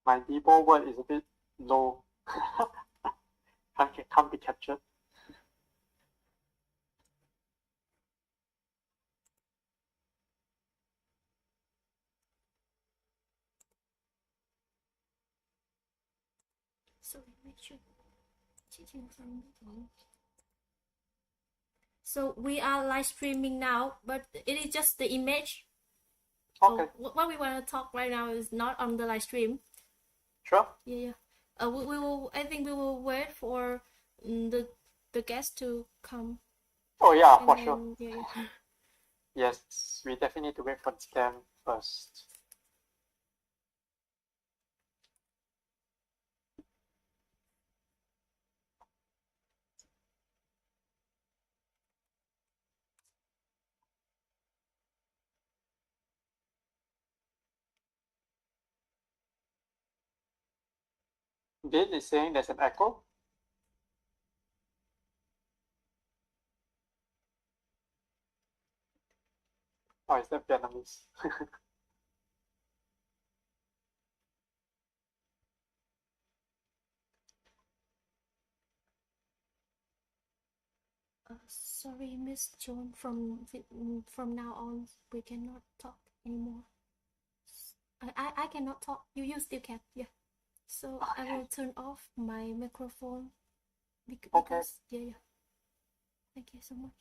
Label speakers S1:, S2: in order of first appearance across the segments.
S1: My DBOE word is a bit low. Can't be captured.
S2: So we are live streaming now, but it is just the image.
S1: Okay.
S2: So what we want to talk right now is not on the live stream.
S1: Sure.
S2: Yeah. We will. I think we will wait for the guest to come.
S1: Oh yeah, for sure.
S2: Yeah.
S1: Yes, we definitely need to wait for the scam first. Bin is saying there's an echo. Oh, is that Vietnamese?
S2: Sorry, Miss Joan. From now on, we cannot talk anymore. I cannot talk. You still can. Yeah. So okay. I will turn off my microphone because
S1: okay.
S2: Yeah. Thank you so much.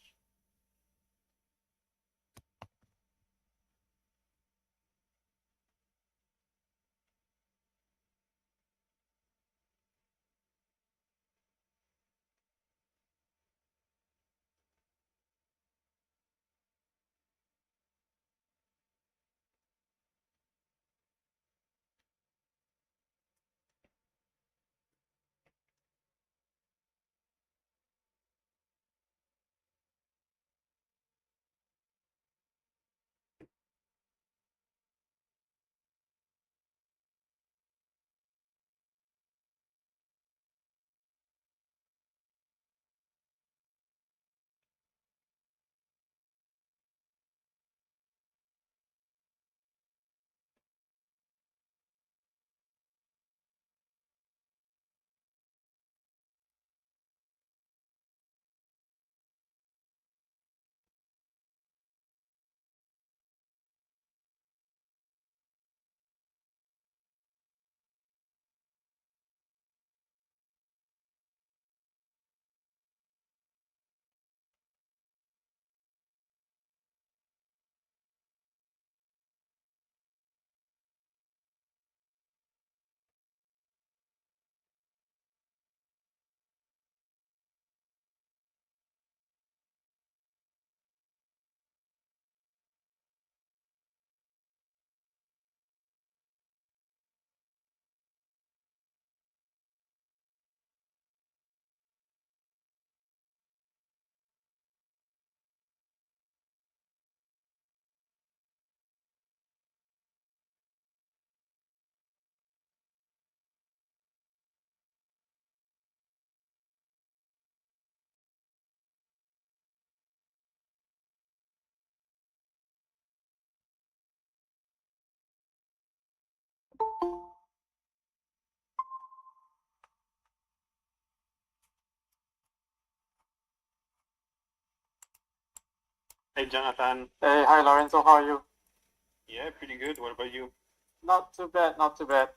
S3: Hey, Jonathan.
S1: Hey, hi, Lorenzo. How are you?
S3: Yeah, pretty good. What about you?
S1: Not too bad, not too bad.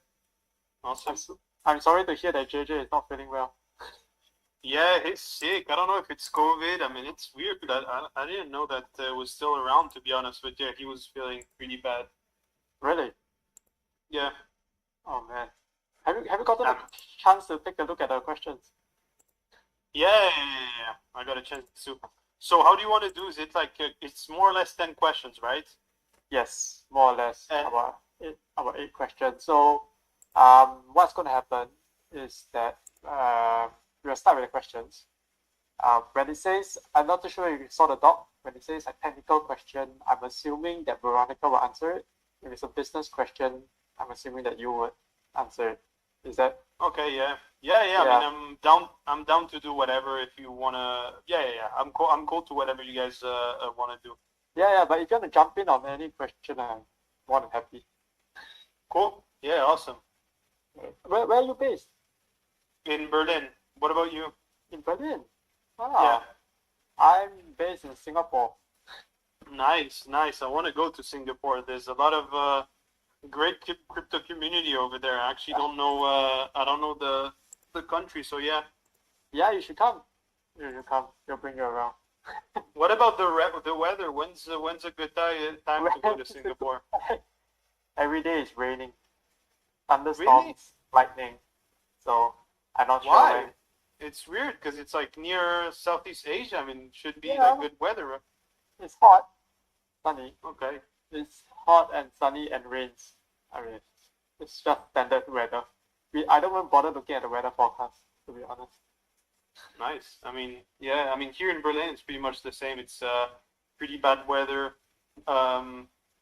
S3: Awesome.
S1: I'm sorry to hear that JJ is not feeling well.
S3: Yeah, he's sick. I don't know if it's COVID. I mean, it's weird that I didn't know that it was still around, to be honest. But yeah, he was feeling pretty bad.
S1: Really?
S3: Yeah.
S1: Oh man. Have you gotten a chance to take a look at the questions?
S3: Yeah. I got a chance to. So how do you want to do? Is it like it's more or less 10 questions, right?
S1: Yes, more or less about 8 questions. So what's going to happen is that we'll start with the questions. When it says, I'm not too sure if you saw the doc, when it says a technical question, I'm assuming that Veronica will answer it. If it's a business question, I'm assuming that you would answer it. Is that
S3: okay? Yeah. I mean, I'm down to do whatever if you wanna. Yeah. I'm cool to whatever you guys wanna do.
S1: Yeah. But if you want to jump in on any question, I'm more than happy.
S3: Cool. Yeah. Awesome.
S1: Where are you based?
S3: In Berlin. What about you?
S1: In Berlin.
S3: Yeah.
S1: Ah, I'm based in Singapore.
S3: Nice. I want to go to Singapore. There's a lot of great crypto community over there. I actually don't know. I don't know the country. So yeah.
S1: Yeah, you should come. You should come. We'll bring you around.
S3: What about the weather? When's a good time to go to Singapore?
S1: Every day is raining, thunderstorms, lightning. So I'm not sure
S3: Why?
S1: when.
S3: It's weird because it's like near Southeast Asia. I mean, should be
S1: Yeah.
S3: like good weather. Right?
S1: It's hot, sunny.
S3: Okay.
S1: It's hot and sunny and rains. I mean, it's just standard weather. I don't even bother looking at the weather forecast, to be honest.
S3: Nice. I mean, yeah. I mean, here in Berlin, it's pretty much the same. It's pretty bad weather.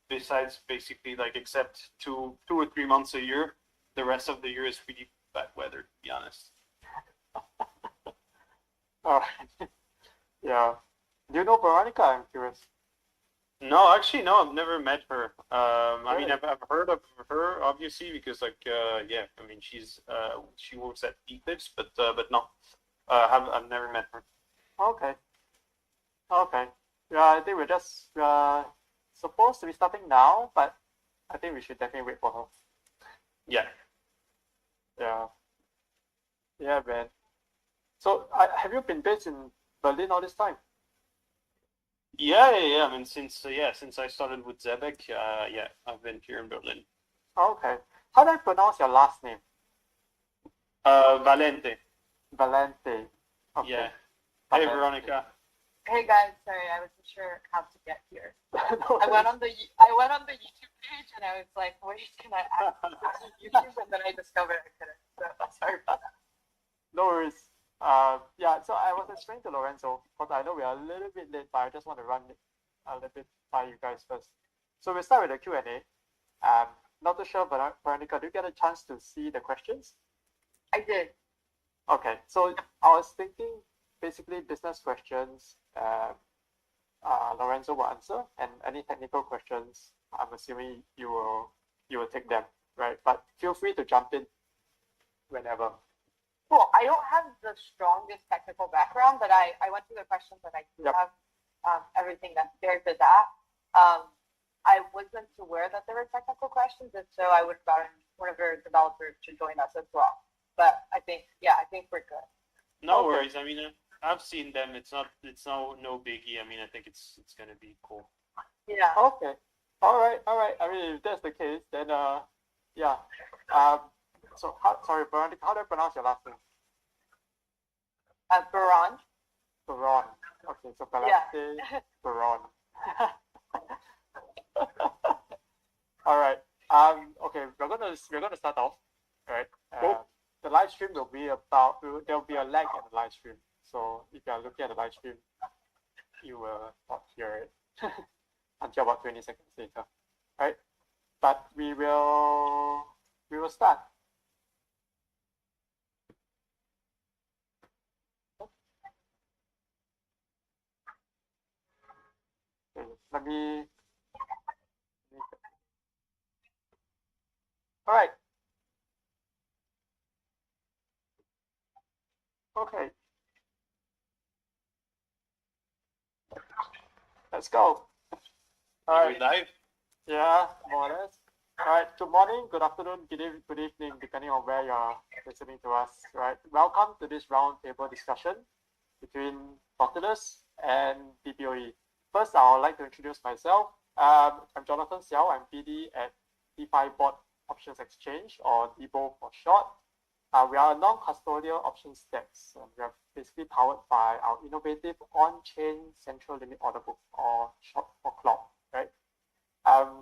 S3: Besides, basically, like except 2 or 3 months a year, the rest of the year is pretty bad weather. To be honest.
S1: All right. Yeah. Do you know Veronica? I'm curious.
S3: No, actually, no. I've never met her. I mean,
S1: Really?
S3: I've heard of her obviously because like yeah. I mean, she works at Eclipse, but no, I've never met her.
S1: Okay. Okay. Yeah, I think we're just supposed to be starting now, but I think we should definitely wait for her.
S3: Yeah.
S1: Yeah. Yeah, man. So, have you been based in Berlin all this time?
S3: Yeah. I mean, since I started with Zebec, yeah, I've been here in Berlin.
S1: Okay. How do I pronounce your last name?
S3: Valente.
S1: Valente. Okay.
S3: Yeah. Hey,
S1: Valente.
S3: Veronica.
S4: Hey guys, sorry, I wasn't sure how to get here.
S1: No
S4: I went on the YouTube page and I was like, wait, can I access YouTube? And then I discovered I couldn't. So sorry about that.
S1: No worries. Yeah, so I was explaining to Lorenzo, because I know we are a little bit late, but I just want to run it a little bit by you guys first. So we'll start with the Q&A. Not too sure, but Veronica, do you get a chance to see the questions?
S4: I did.
S1: Okay, so I was thinking basically business questions, Lorenzo will answer, and any technical questions, I'm assuming you will take them, right? But feel free to jump in whenever.
S4: Cool. I don't have the strongest technical background, but I went through the questions and I do
S1: Yep.
S4: have everything that there is that. I wasn't aware that there were technical questions, and so I would have gotten one of your developers to join us as well. But I think we're good.
S3: No
S1: Okay.
S3: worries. I mean, I've seen them. It's no biggie. I mean, I think it's gonna be cool.
S4: Yeah.
S1: Okay. All right. I mean, if that's the case, then yeah. So sorry, Veronica, how do I pronounce your last name?
S4: Buron.
S1: Buron. Okay, so Valente Buron. All right. Okay, we're gonna start off. All right.
S3: Cool.
S1: The live stream will be there'll be a lag in the live stream. So if you are looking at the live stream, you will not hear it until about 20 seconds later. Right? But we will start. Okay, let me. All right. Okay. Let's go. All
S3: Are we
S1: right.
S3: live?
S1: Yeah, more or less. All right. Good morning, good afternoon, good evening, depending on where you're listening to us. Right. Welcome to this roundtable discussion between Nautilus and DBOE. First, I would like to introduce myself. I'm Jonathan Seow. I'm PD at DeFi Bot Options Exchange, or DBOE for short. We are a non-custodial options desk. We are basically powered by our innovative on-chain central limit order book, or short for CLOB, right?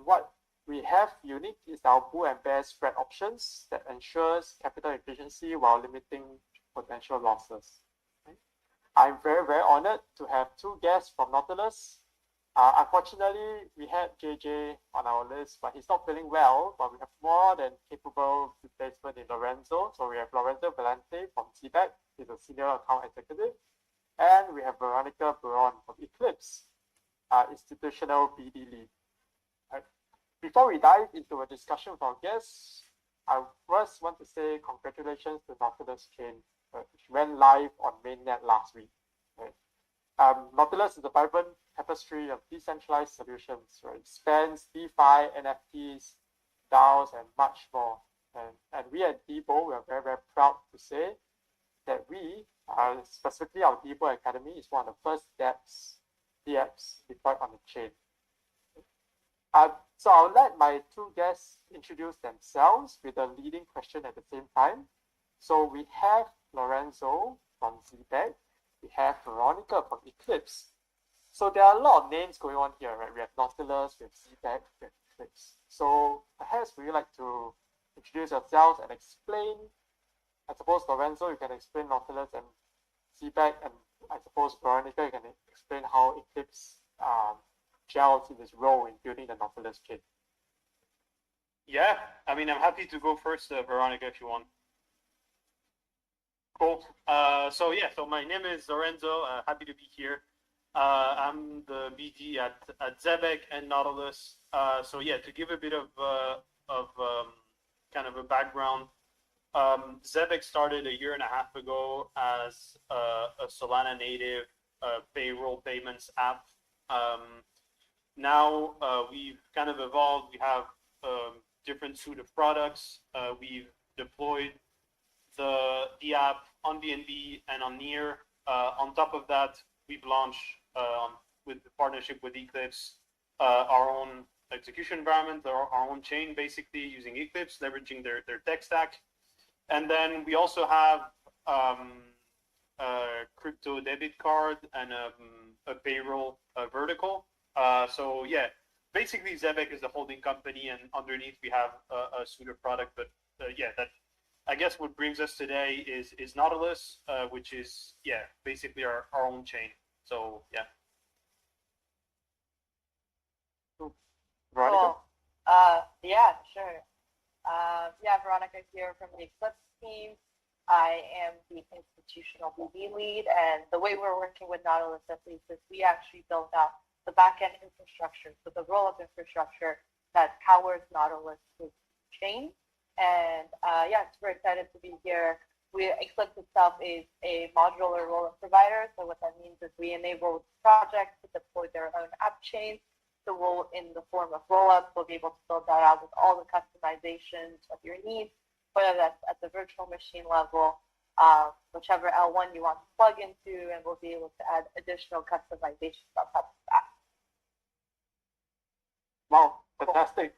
S1: What we have unique is our bull and bear spread options that ensures capital efficiency while limiting potential losses. Okay? I'm very, very honored to have two guests from Nautilus. Unfortunately, we had JJ on our list, but he's not feeling well. But we have more than capable replacement in Lorenzo. So we have Lorenzo Valente from Zebec. He's a senior account executive. And we have Veronica Buron from Eclipse, institutional BD lead. Right. Before we dive into a discussion with our guests, I first want to say congratulations to Nautilus chain, which went live on mainnet last week. Right? Nautilus is a vibrant tapestry of decentralized solutions, right? It spans DeFi, NFTs, DAOs, and much more. And we at DBOE, we are very, very proud to say that we, specifically our DBOE Academy, is one of the first DApps deployed on the chain. So I'll let my two guests introduce themselves with a leading question at the same time. So we have Lorenzo from Zebec, we have Veronica from Eclipse. So there are a lot of names going on here, right? We have Nautilus, we have Zebec, we have Eclipse. So perhaps would you like to introduce yourselves and explain? I suppose Lorenzo, you can explain Nautilus and Zebec, and I suppose Veronica, you can explain how Eclipse gels in its role in building the Nautilus chain.
S3: Yeah, I mean, I'm happy to go first, Veronica, if you want. Cool. So my name is Lorenzo. Happy to be here. I'm the BD at Zebec and Nautilus. To give a bit of kind of a background, Zebec started a year and a half ago as a Solana native payroll payments app. Now we've kind of evolved. We have different suite of products. We've deployed the app on BNB and on Near. On top of that, we've launched with the partnership with Eclipse our own execution environment, our own chain, basically using Eclipse, leveraging their tech stack. And then we also have a crypto debit card and a payroll vertical. Basically Zebec is the holding company, and underneath we have a suite of product. But that I guess what brings us today is Nautilus, which is basically our own chain. So yeah.
S1: Veronica?
S4: Cool. Yeah, sure. Veronica here from the Eclipse team. I am the institutional BD lead, and the way we're working with Nautilus at least is we actually built out the backend infrastructure, so the roll-up infrastructure that powers Nautilus chain. And super excited to be here. Eclipse itself is a modular roll-up provider. So what that means is we enable projects to deploy their own app chains to roll in the form of roll-ups. We'll be able to build that out with all the customizations of your needs, whether that's at the virtual machine level, whichever L1 you want to plug into, and we'll be able to add additional customizations on top of that.
S1: Wow, fantastic.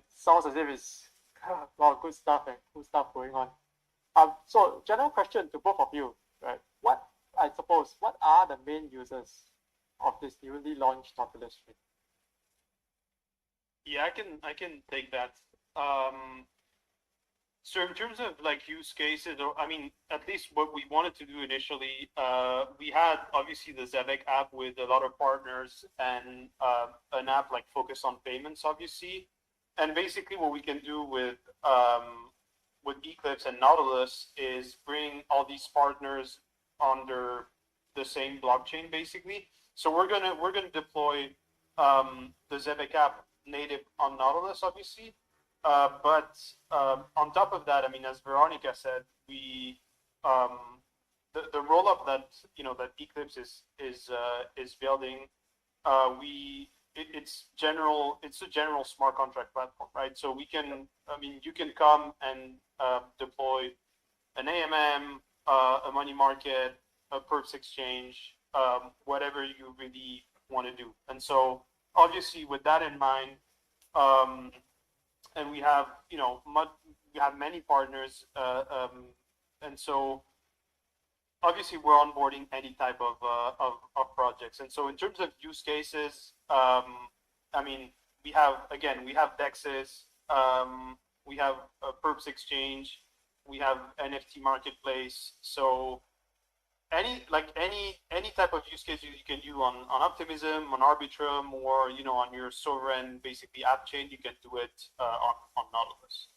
S1: Sounds as if it's good stuff and cool stuff going on. So general question to both of you, right? What are the main users of this newly launched Nautilus chain?
S3: Yeah, I can take that. So in terms of like use cases, or I mean, at least what we wanted to do initially, we had obviously the Zebec app with a lot of partners and an app like focused on payments, obviously. And basically, what we can do with Eclipse and Nautilus is bring all these partners under the same blockchain, basically. So we're gonna deploy the Zebec app native on Nautilus, obviously. But on top of that, I mean, as Veronica said, we the rollup that that Eclipse is building, it's a general smart contract platform, right? So you can come and deploy an AMM, a money market, a perps exchange, whatever you really want to do. And so obviously with that in mind, and we have we have many partners, and so obviously we're onboarding any type of projects. And so in terms of use cases, I mean, we have DEXs, we have a perps exchange, we have NFT marketplace. So any type of use case you can do on Optimism, on Arbitrum, or on your sovereign basically app chain, you can do it on Nautilus.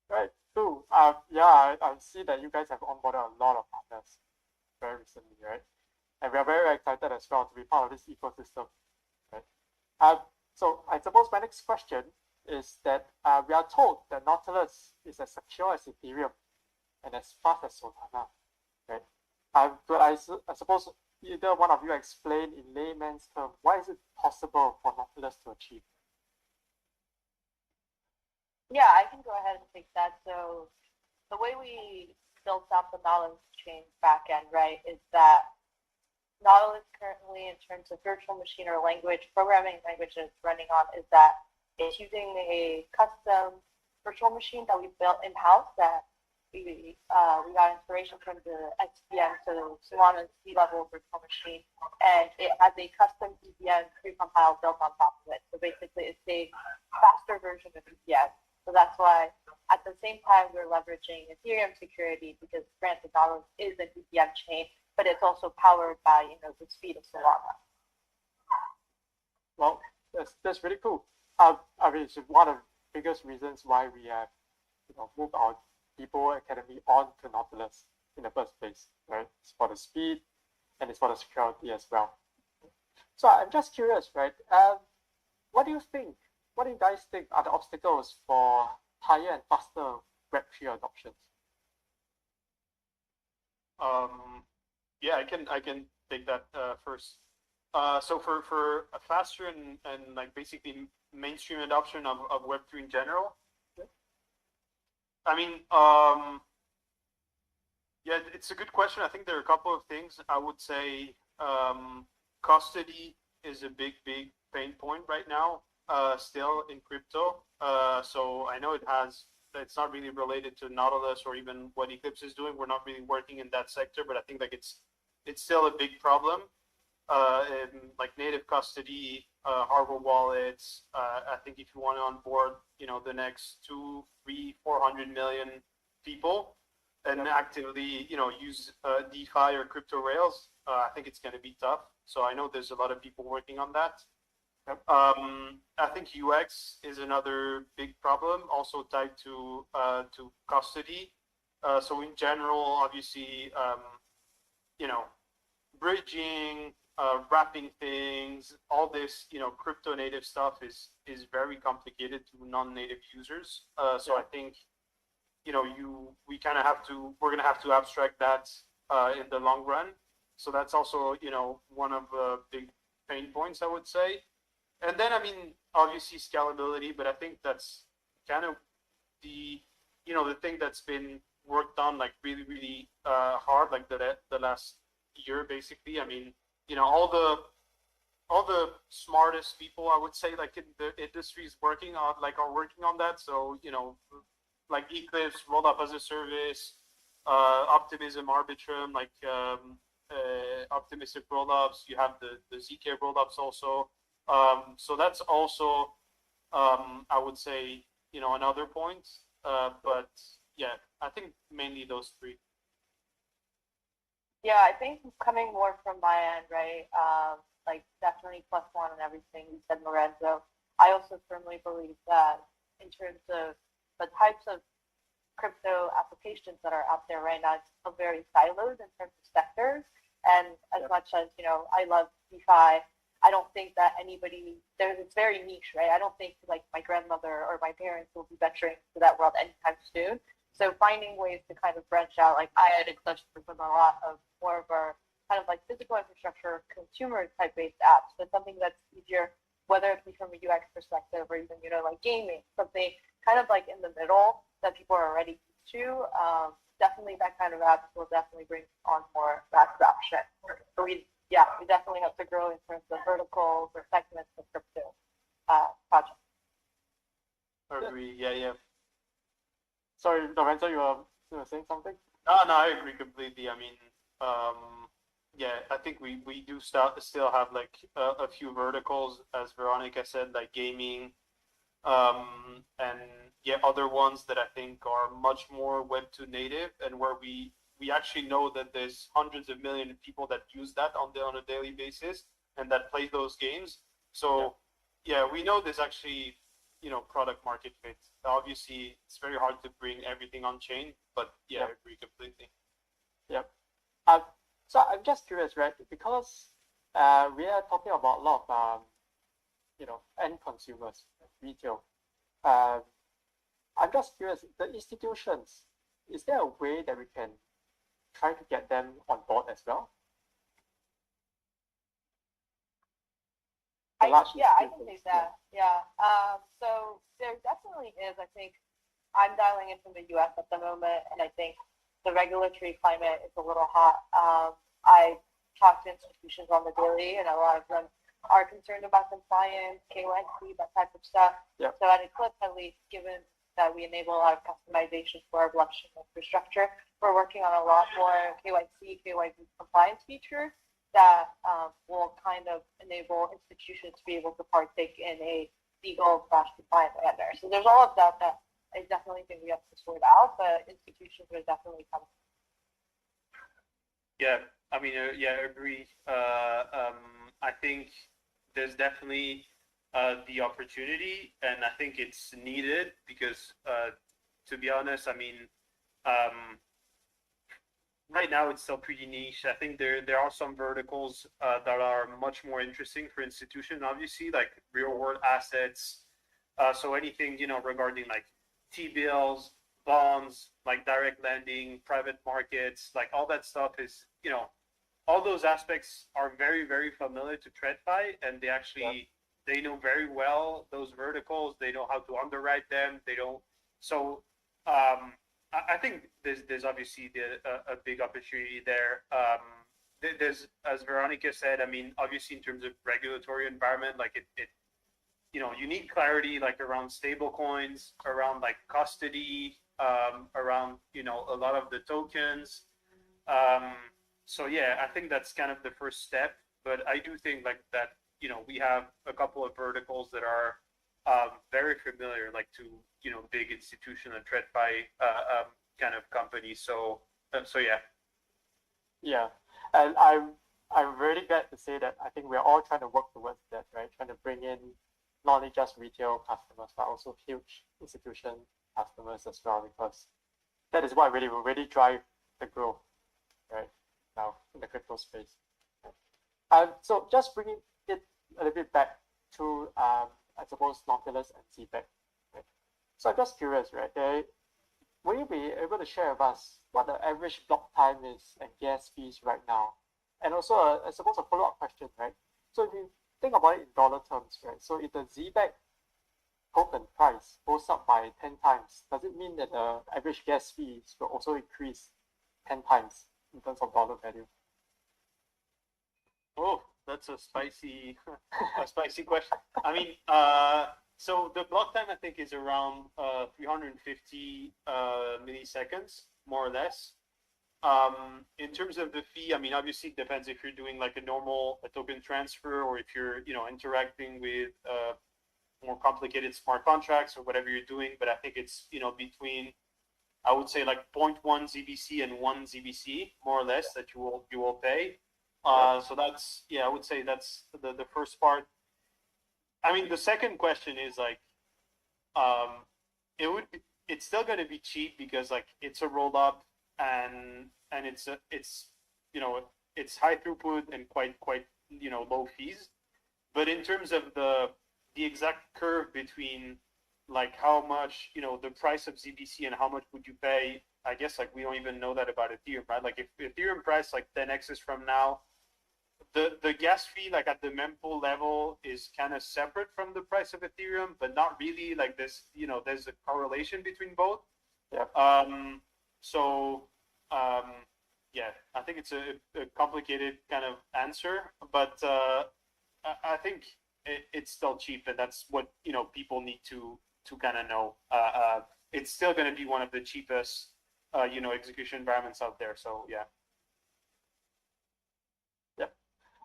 S1: Right. Cool. I see that you guys have onboarded a lot of partners very recently, right? And we are very excited as well to be part of this ecosystem, right? So I suppose my next question is that we are told that Nautilus is as secure as Ethereum and as fast as Solana, right? But I suppose either one of you explain in layman's terms, why is it possible for Nautilus to achieve?
S4: Yeah, I can go ahead and take that. So the way we built out the Nautilus chain backend, right, is that Nautilus currently, in terms of virtual machine or language, programming language it's running on, is that it's using a custom virtual machine that we built in-house that we got inspiration from the XVM, so the Solana C-level virtual machine, and it has a custom EVM precompiled built on top of it. So basically, it's a faster version of EVM. So that's why, at the same time, we're leveraging Ethereum security because granted, Nautilus is an EVM chain, but it's also powered by the speed of Solana.
S1: Well, that's really cool. I mean, it's one of the biggest reasons why we have moved our DBOE Academy on to Nautilus in the first place, right? It's for the speed and it's for the security as well. So I'm just curious, right? What do you think? What do you guys think are the obstacles for higher and faster Web3 adoptions?
S3: Yeah, I can take that first. So for a faster and like basically mainstream adoption of Web3 in general, I mean, yeah, it's a good question. I think there are a couple of things. I would say custody is a big pain point right now, still in crypto. So I know it's not really related to Nautilus or even what Eclipse is doing. We're not really working in that sector, but I think like it's still a big problem. In like native custody, hardware wallets. I think if you want to onboard, the next 200, 300, 400 million people and actively, use DeFi or crypto rails, I think it's going to be tough. So I know there's a lot of people working on that. I think UX is another big problem, also tied to custody. So in general, obviously, bridging, wrapping things, all this, crypto native stuff is very complicated to non-native users. So I think, we're gonna have to abstract that in the long run. So that's also, one of the big pain points, I would say. And then, I mean, obviously scalability, but I think that's kind of the thing that's been worked on like really hard, like the last year, basically. I mean, all the smartest people, I would say, like in the industry is are working on that. So, like Eclipse, rolled up as a service, Optimism, Arbitrum, like optimistic rollups. You have the ZK rollups also. So that's also, I would say, another point. But yeah, I think mainly those three.
S4: Yeah, I think coming more from my end, right? Like definitely +1 and everything you said, Lorenzo. I also firmly believe that in terms of the types of crypto applications that are out there right now, it's still very siloed in terms of sectors. And as much as I love DeFi, I don't think that it's very niche, right? I don't think like my grandmother or my parents will be venturing to that world anytime soon. So finding ways to kind of branch out, like I had Eclipse with a lot of more of our kind of like physical infrastructure, consumer type based apps, but something that's easier, whether it be from a UX perspective or even, like gaming, something kind of like in the middle that people are already used to. Definitely that kind of apps will definitely bring on more mass adoption. So we definitely have to grow in terms of verticals or segments of crypto projects.
S3: Agree. Yeah.
S1: Sorry, Lorenzo, you were saying something?
S3: No, I agree completely. I mean, yeah, I think we do still have like a few verticals, as Veronica said, like gaming, and yeah, other ones that I think are much more Web2 native, and where we actually know that there's hundreds of millions of people that use that on a daily basis and that play those games. So yeah, we know there's actually product market fit. Obviously, it's very hard to bring everything on chain, but yeah, I agree completely.
S1: Yep. So I'm just curious, right? Because we are talking about a lot of end consumers, retail. I'm just curious, the institutions, is there a way that we can try to get them on board as well? The large
S4: I can
S1: institutions,
S4: take that. Yeah. So there definitely is. I think I'm dialing in from the U.S. at the moment, and I think the regulatory climate is a little hot. I talk to institutions on the daily, and a lot of them are concerned about compliance, KYC, that type of stuff.
S1: Yep.
S4: So at Eclipse, at least, given that we enable a lot of customization for our blockchain infrastructure, we're working on a lot more KYC compliance features that will kind of enable institutions to be able to partake in a legal/compliant manner. So there's all of that I definitely think we have to sort out, but institutions are definitely coming.
S3: Yeah, I mean, yeah, I agree. I think there's definitely the opportunity, and I think it's needed because, to be honest, I mean, right now it's still pretty niche. I think there are some verticals that are much more interesting for institutions, obviously, like real world assets. So anything, regarding like T-bills, bonds, like direct lending, private markets, like all that stuff is, all those aspects are very, very familiar to TradFi, and they actually, they know very well those verticals. They know how to underwrite them. They don't. So I think there's obviously a big opportunity there. There's, as Veronica said, I mean, obviously in terms of regulatory environment, like it you need clarity, like around stable coins, around like custody, around, a lot of the tokens. So yeah, I think that's kind of the first step, but I do think like that, we have a couple of verticals that are very familiar, like to, big institutional TradFi kind of companies. So yeah.
S1: Yeah, and I'm really glad to say that I think we're all trying to work towards that, right? Trying to bring in not only just retail customers, but also huge institution customers as well, because that is what will really drive the growth, right, now in the crypto space. So just bringing it a little bit back to, I suppose, Nautilus and Zebec, right? So I'm just curious, right, will you be able to share with us what the average block time is and gas fees right now? And also, I suppose a follow-up question, right? So if you think about it in dollar terms, right? So if the Zebec token price goes up by 10 times, does it mean that the average gas fees will also increase 10 times in terms of dollar value?
S3: Oh, that's a spicy question. I mean, so the block time I think is around 350 milliseconds, more or less. In terms of the fee, I mean, obviously it depends if you're doing like a token transfer, or if you're, interacting with more complicated smart contracts or whatever you're doing. But I think it's, between, I would say, like 0.1 ZBC and 1 ZBC, more or less, that you will pay. So that's, I would say that's the first part. I mean, the second question is like, it's still going to be cheap because like it's a roll up, and it's it's high throughput and quite low fees. But in terms of the exact curve between like how much, the price of ZBC and how much would you pay, I guess like we don't even know that about Ethereum, right? Like if Ethereum price like 10x's from now, the gas fee like at the mempool level is kind of separate from the price of Ethereum, but not really. Like there's a correlation between both.
S1: Yeah.
S3: Yeah, I think it's a complicated kind of answer, but I think it's still cheap, and that's what people need to kind of know. It's still going to be one of the cheapest execution environments out there. So yeah.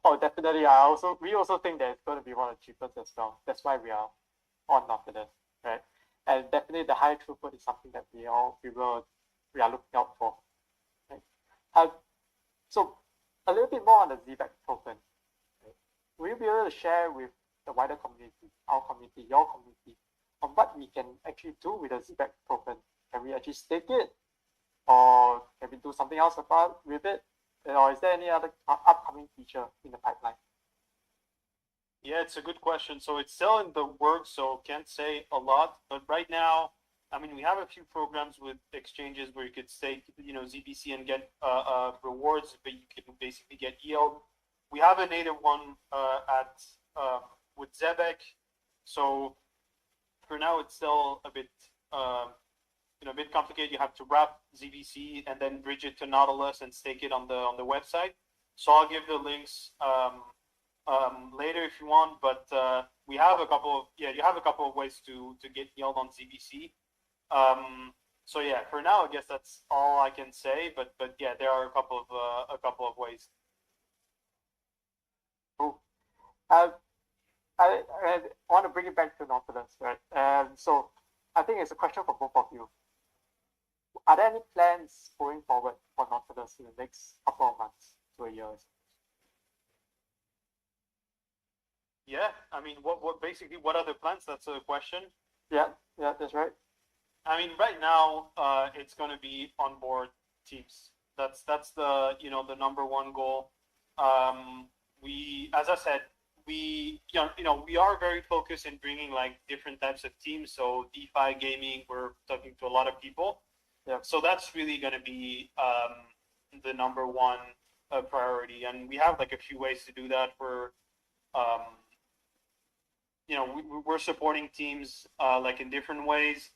S1: Oh, definitely. We also think that it's going to be one of the cheapest as well. That's why we are on Nautilus, right? And definitely the high throughput is something that we are looking out for. Right? So a little bit more on the Zebec token. Right? Will you be able to share with the wider community, our community, your community, on what we can actually do with the Zebec token? Can we actually stake it, or can we do something else with it? Or is there any other upcoming feature in the pipeline?
S3: Yeah, it's a good question. So it's still in the works, so can't say a lot. But right now, I mean, we have a few programs with exchanges where you could stake, ZBC and get rewards, but you can basically get yield. We have a native one at with Zebec. So for now, it's still a bit a bit complicated. You have to wrap ZBC and then bridge it to Nautilus and stake it on the website. So I'll give the links later if you want, but we have a couple of you have a couple of ways to get yield on ZBC. So yeah, for now I guess that's all I can say, but yeah, there are a couple of ways.
S1: Cool. I want to bring it back to Nautilus, right? So I think it's a question for both of you. Are there any plans going forward for Nautilus in the next couple of months to a year?
S3: Yeah, I mean, what basically what are the plans? That's a question.
S1: Yeah, that's right.
S3: I mean, right now, it's going to be onboard teams. That's the the number one goal. As I said, we we are very focused in bringing like different types of teams. So DeFi gaming, we're talking to a lot of people.
S1: Yeah.
S3: So that's really going to be the number one priority, and we have like a few ways to do that. We're supporting teams like in different ways.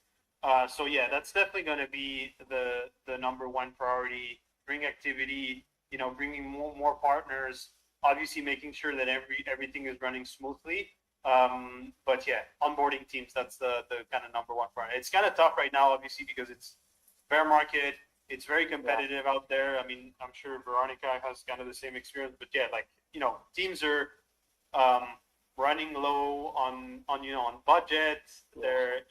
S3: So yeah, that's definitely going to be the number one priority. Bring activity, bringing more partners. Obviously, making sure that everything is running smoothly. But yeah, onboarding teams, that's the kind of number one priority. It's kind of tough right now, obviously, because it's bear market. It's very competitive out there. I mean, I'm sure Veronica has kind of the same experience. But yeah, like teams are running low on budget. They're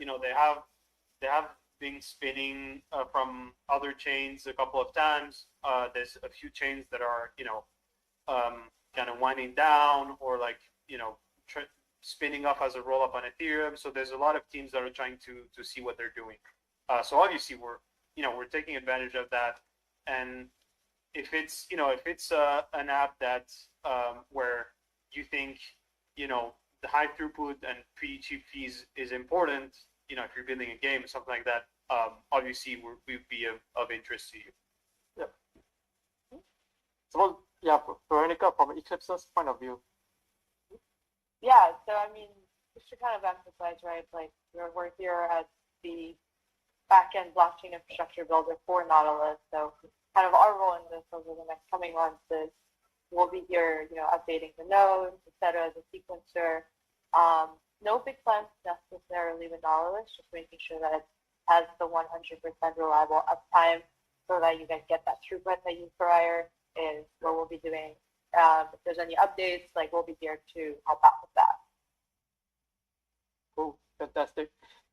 S3: they have been spinning from other chains a couple of times. There's a few chains that are kind of winding down or like spinning off as a roll up on Ethereum. So there's a lot of teams that are trying to see what they're doing. So obviously we're taking advantage of that. And if it's an app that where you think the high throughput and pretty cheap fees is important, if you're building a game or something like that, obviously we'd be of interest to you.
S1: Yep. So Veronica, from Eclipse's point of view.
S4: Yeah, so I mean, just to kind of emphasize, right, like we're here as the backend blockchain infrastructure builder for Nautilus. So kind of our role in this over the next coming months is we'll be here, updating the nodes, etc., as a sequencer. No big plans necessarily with Nautilus, just making sure that it has the 100% reliable uptime so that you guys get that throughput that you require is what we'll be doing. If there's any updates, like we'll be here to help out with that.
S1: Cool, fantastic.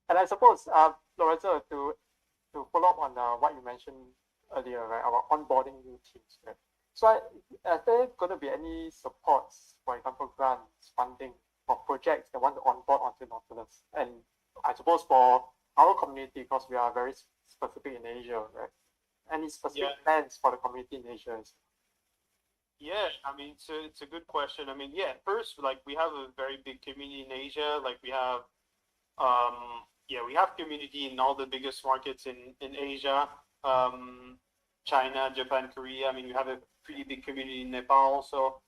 S1: And I suppose, Lorenzo, to follow up on what you mentioned earlier, right, about onboarding new teams, right? So are there going to be any supports, for example, grants, funding for projects that want to onboard onto Nautilus? And I suppose for our community, because we are very specific in Asia, right? Any specific plans for the community in Asia?
S3: Yeah, I mean, it's a good question. I mean, yeah, first, like we have a very big community in Asia. Like we have, we have community in all the biggest markets in Asia, China, Japan, Korea. I mean, we have a pretty big community in Nepal also.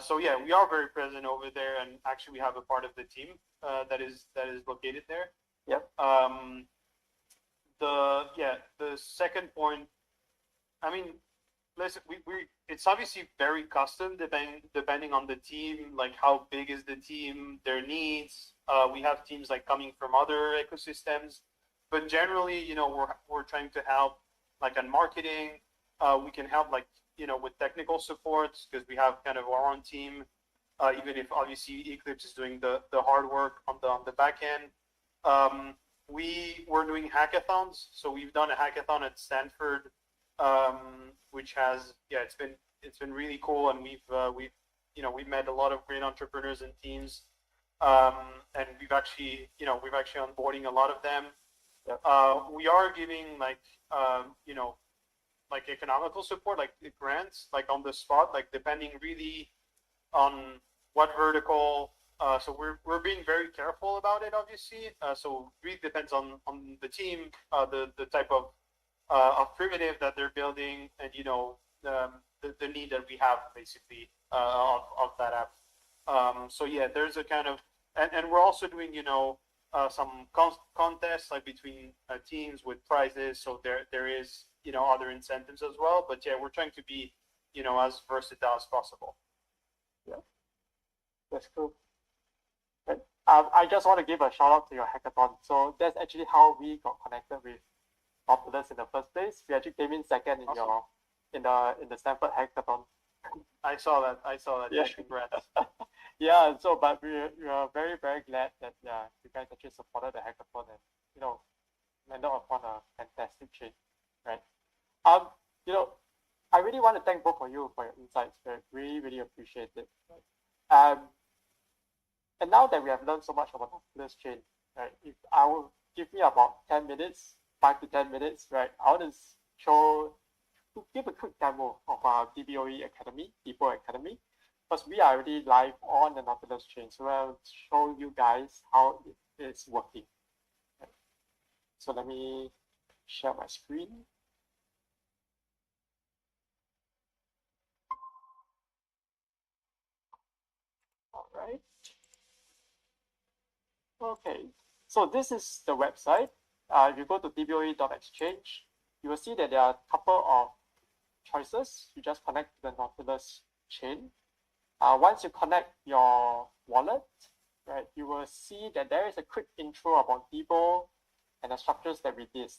S3: So yeah, we are very present over there, and actually we have a part of the team that is located there.
S1: Yep.
S3: The second point, I mean, listen, it's obviously very custom depending on the team, like how big is the team, their needs. We have teams like coming from other ecosystems, but generally, we're trying to help like on marketing. We can help like with technical support because we have kind of our own team. Even if obviously Eclipse is doing the hard work on the back end. We're doing hackathons, so we've done a hackathon at Stanford. Which has it's been really cool, and we've met a lot of great entrepreneurs and teams, and we've actually onboarding a lot of them.
S1: Yep.
S3: We are giving like economical support, like grants, like on the spot, like depending really on what vertical. So we're being very careful about it, obviously. So it really depends on the team, the type of primitive that they're building, and the need that we have basically of that app. So yeah, there's a kind of, and we're also doing some contests like between teams with prizes. So there is other incentives as well. But yeah, we're trying to be as versatile as possible.
S1: That's cool. Right. I just want to give a shout out to your hackathon. So that's actually how we got connected with Nautilus in the first place. We actually came in second in
S3: Awesome.
S1: in the Stanford hackathon.
S3: I saw that.
S1: Yeah.
S3: Congrats.
S1: Yeah. So, but we are very glad that you guys actually supported the hackathon and landed upon a fantastic chain, right? I really want to thank both of you for your insights. We really appreciate it. Right? And now that we have learned so much about Nautilus chain, right? If I will give me about 10 minutes, 5 to 10 minutes, right? I want to give a quick demo of our DBOE Academy, Depot Academy, because we are already live on the Nautilus chain. So I'll show you guys how it is working. Right. So let me share my screen. All right. Okay, so this is the website. If you go to dboe.exchange, you will see that there are a couple of choices. You just connect to the Nautilus chain. Once you connect your wallet, right, you will see that there is a quick intro about DBOE and the structures that we did.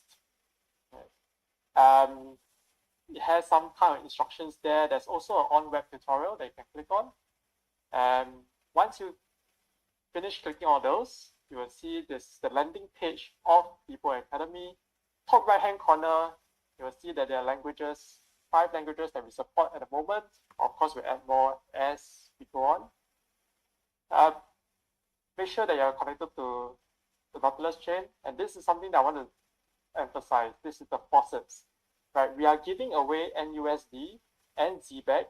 S1: Right. It has some kind of instructions there. There's also an on-web tutorial that you can click on. And once you finish clicking on those, you will see this the landing page of DBOE Academy. Top right-hand corner, you will see that there are languages, 5 languages that we support at the moment. Of course, we'll add more as we go on. Make sure that you're connected to the Nautilus chain. And this is something that I want to emphasize. This is the faucets. Right? We are giving away NUSD and Zebec,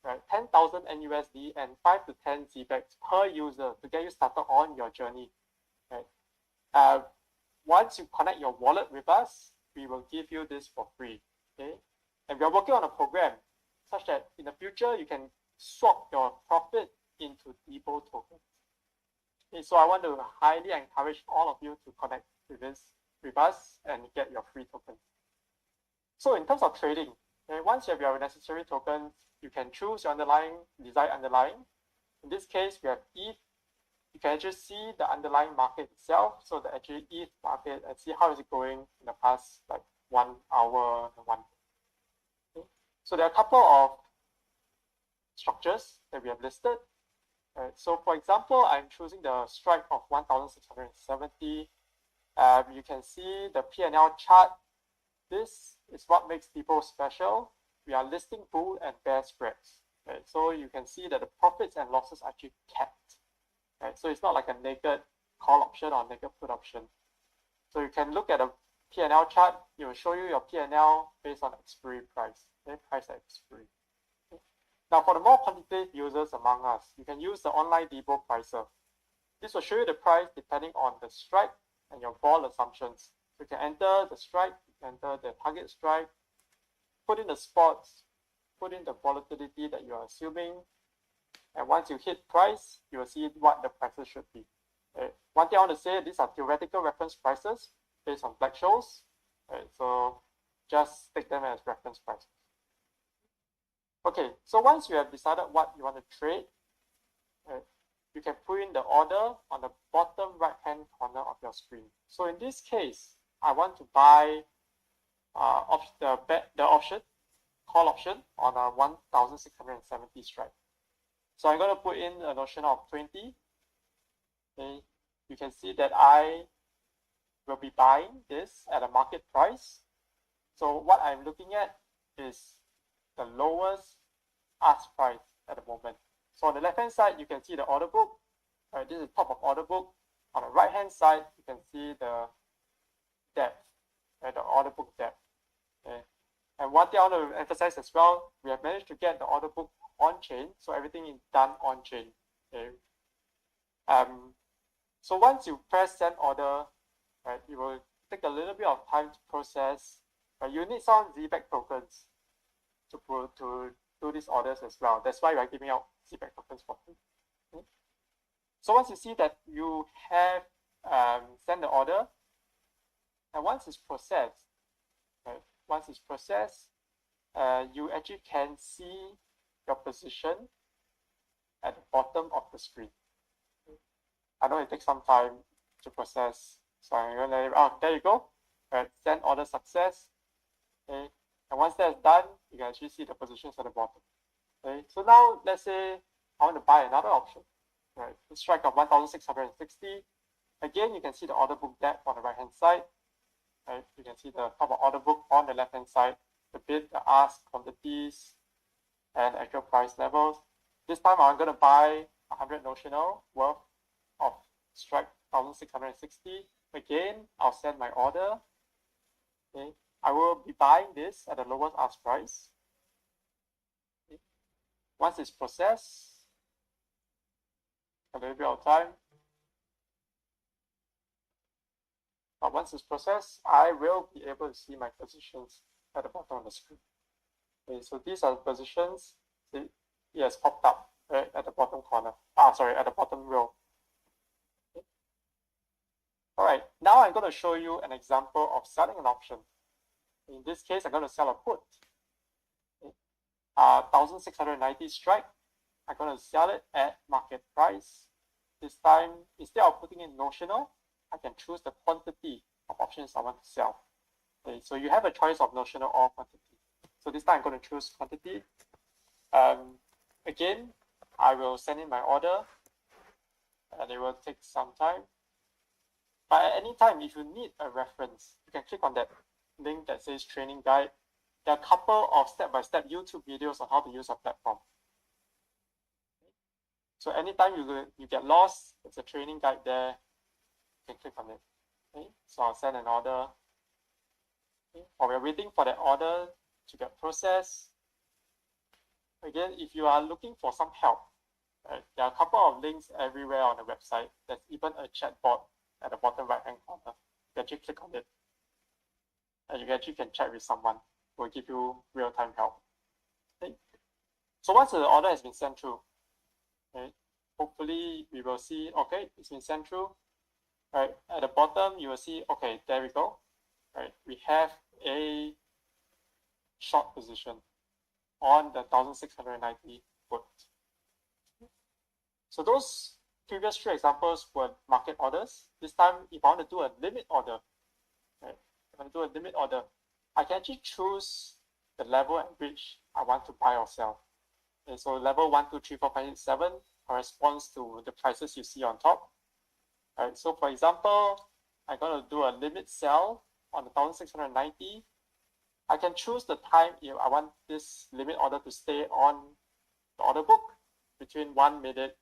S1: right? 10,000 NUSD and 5 to 10 Zebecs per user to get you started on your journey. Right? Once you connect your wallet with us, we will give you this for free. Okay? And we are working on a program such that in the future you can swap your profit into DBOE tokens. Okay, so I want to highly encourage all of you to connect with us and get your free tokens. So in terms of trading, okay, once you have your necessary tokens, you can choose your desired underlying. In this case, we have ETH. You can actually see the underlying market itself. So the actually ETH market and see how is it going in the past like 1 hour, 1 day. Okay. So there are a couple of structures that we have listed. Right. So for example, I'm choosing the strike of 1,670. You can see the P&L chart. This is what makes DBOE special. We are listing bull and bear spreads. Right? So you can see that the profits and losses are actually capped. Right? So it's not like a naked call option or naked put option. So you can look at a P&L chart. It will show you your P&L based on expiry price. Okay? Price at expiry. Okay? Now for the more quantitative users among us, you can use the online DBOE pricer. This will show you the price depending on the strike and your vol assumptions. So you can enter the strike, you can enter the target strike, put in the spots, put in the volatility that you are assuming, and once you hit price, you will see what the prices should be. Okay. One thing I want to say, these are theoretical reference prices based on Black-Scholes. Right, so just take them as reference prices. Okay, so once you have decided what you want to trade, right, you can put in the order on the bottom right-hand corner of your screen. So in this case, I want to buy the option, call option on a 1,670 strike. So I'm going to put in a notion of 20. Okay. You can see that I will be buying this at a market price. So what I'm looking at is the lowest ask price at the moment. So on the left-hand side, you can see the order book. Right, this is top of order book. On the right-hand side, you can see the depth, right, the order book depth. Okay. And one thing I want to emphasize as well, we have managed to get the order book on chain, so everything is done on chain. Okay. So once you press send order, right, it will take a little bit of time to process. But you need some Zebec tokens to do these orders as well. That's why we are giving out Zebec tokens for free. Okay. So once you see that you have sent the order, and once it's processed, right, you actually can see your position at the bottom of the screen. I know it takes some time to process, so I'm gonna let it, oh, there you go. Right, send order success. Okay, and once that's done, you can actually see the positions at the bottom. Okay, so now let's say I want to buy another option. Right, the strike of 1,660. Again, you can see the order book depth on the right hand side. Right, you can see the top of order book on the left hand side, the bid, the ask, quantities, and actual price levels. This time I'm going to buy 100 notional worth of strike 1,660. Again, I'll send my order. Okay, I will be buying this at the lowest ask price. Okay. Once it's processed, a little bit of time. But once it's processed, I will be able to see my positions at the bottom of the screen. Okay, so these are the positions. It has popped up right at the bottom corner. At the bottom row. Okay. All right, now I'm going to show you an example of selling an option. In this case, I'm going to sell a put. Okay. 1,690 strike. I'm going to sell it at market price. This time, instead of putting in notional, I can choose the quantity of options I want to sell. Okay, so you have a choice of notional or quantity. So this time I'm going to choose quantity. Again, I will send in my order, and it will take some time. But at any time, if you need a reference, you can click on that link that says training guide. There are a couple of step-by-step YouTube videos on how to use a platform. So anytime you get lost, there's a training guide there. You can click on it. Okay, so I'll send an order. Okay, while we're waiting for that order to get processed, again, if you are looking for some help, right, there are a couple of links everywhere on the website. There's even a chat bot at the bottom right-hand corner. You actually click on it, and you actually can chat with someone who will give you real-time help. Okay. So once the order has been sent through, okay, hopefully we will see, okay, it's been sent through. Right, at the bottom, you will see, okay, there we go. Right, we have a short position on the 1,690 put. So those previous three examples were market orders. This time, if I want to do a limit order, right, if I want to do a limit order, I can actually choose the level at which I want to buy or sell. Okay, so level 1, 2, 3, 4, 5, 6, 7 corresponds to the prices you see on top. Right, so for example, I'm going to do a limit sell on the 1,690. I can choose the time if I want this limit order to stay on the order book between 1 minute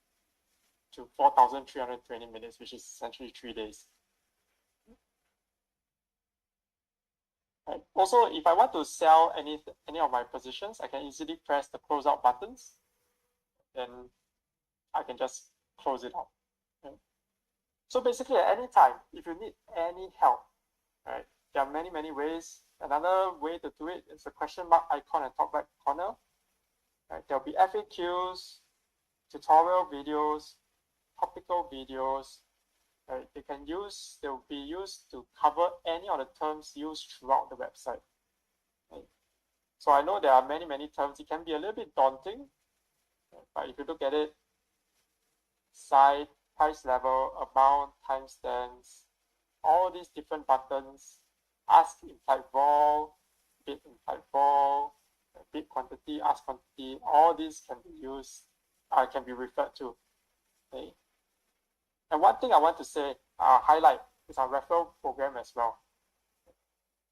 S1: to 4,320 minutes, which is essentially 3 days. Right. Also, if I want to sell any of my positions, I can easily press the close out buttons. Then I can just close it out. Okay. So basically, at any time, if you need any help, right, there are many ways. Another way to do it is the question mark icon at top right corner. Right, there'll be FAQs, tutorial videos, topical videos. Right, they'll be used to cover any of the terms used throughout the website. Right. So I know there are many terms. It can be a little bit daunting, right, but if you look at it, site, price level, amount, timestamps, all these different buttons, ask implied vol, bid implied vol, bid quantity, ask quantity, all these can be used, can be referred to. Okay. And one thing I want to say, highlight, is our referral program as well.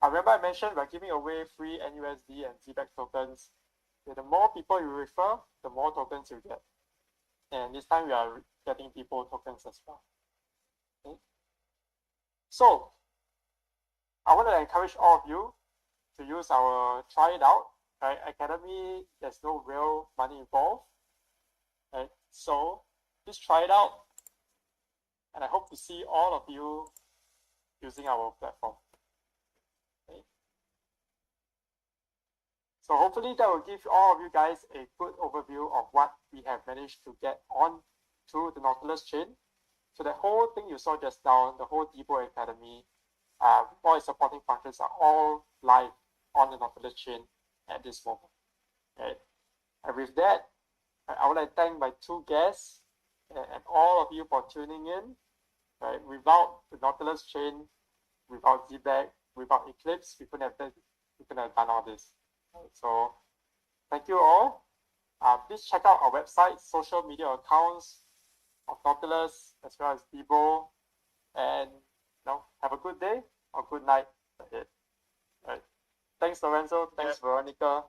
S1: I remember I mentioned we're giving away free NUSD and Zebec tokens. Okay, the more people you refer, the more tokens you get. And this time we are getting people tokens as well. Okay. So I want to encourage all of you to use our try it out. Right? Academy, there's no real money involved. Right? So please try it out. And I hope to see all of you using our platform. Okay. So hopefully that will give all of you guys a good overview of what we have managed to get on to the Nautilus chain. So the whole thing you saw just now, the whole DBOE Academy, all its supporting functions are all live on the Nautilus chain at this moment. Okay. And with that, I would like to thank my two guests and all of you for tuning in. Right? Without the Nautilus chain, without Zebec, without Eclipse, we couldn't have done all this. Right? So thank you all. Please check out our website, social media accounts of Nautilus, as well as DBOE, and have a good day or good night ahead. Right. Thanks, Lorenzo. Thanks, Veronica.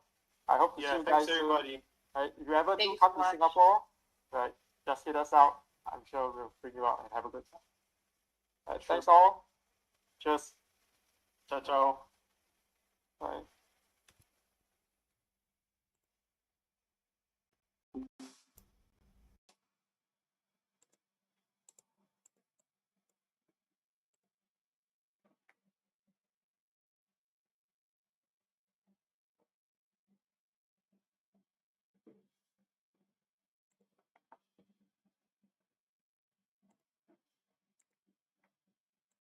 S1: I hope to see you guys soon.
S3: Everybody.
S1: Right. If you ever
S4: Thank
S1: do
S4: you
S1: come
S4: so
S1: to
S4: much.
S1: Singapore, right, just hit us out. I'm sure we'll bring you out and have a good time. Right,
S3: Sure.
S1: thanks all. Cheers.
S3: Ciao, ciao.
S1: Bye.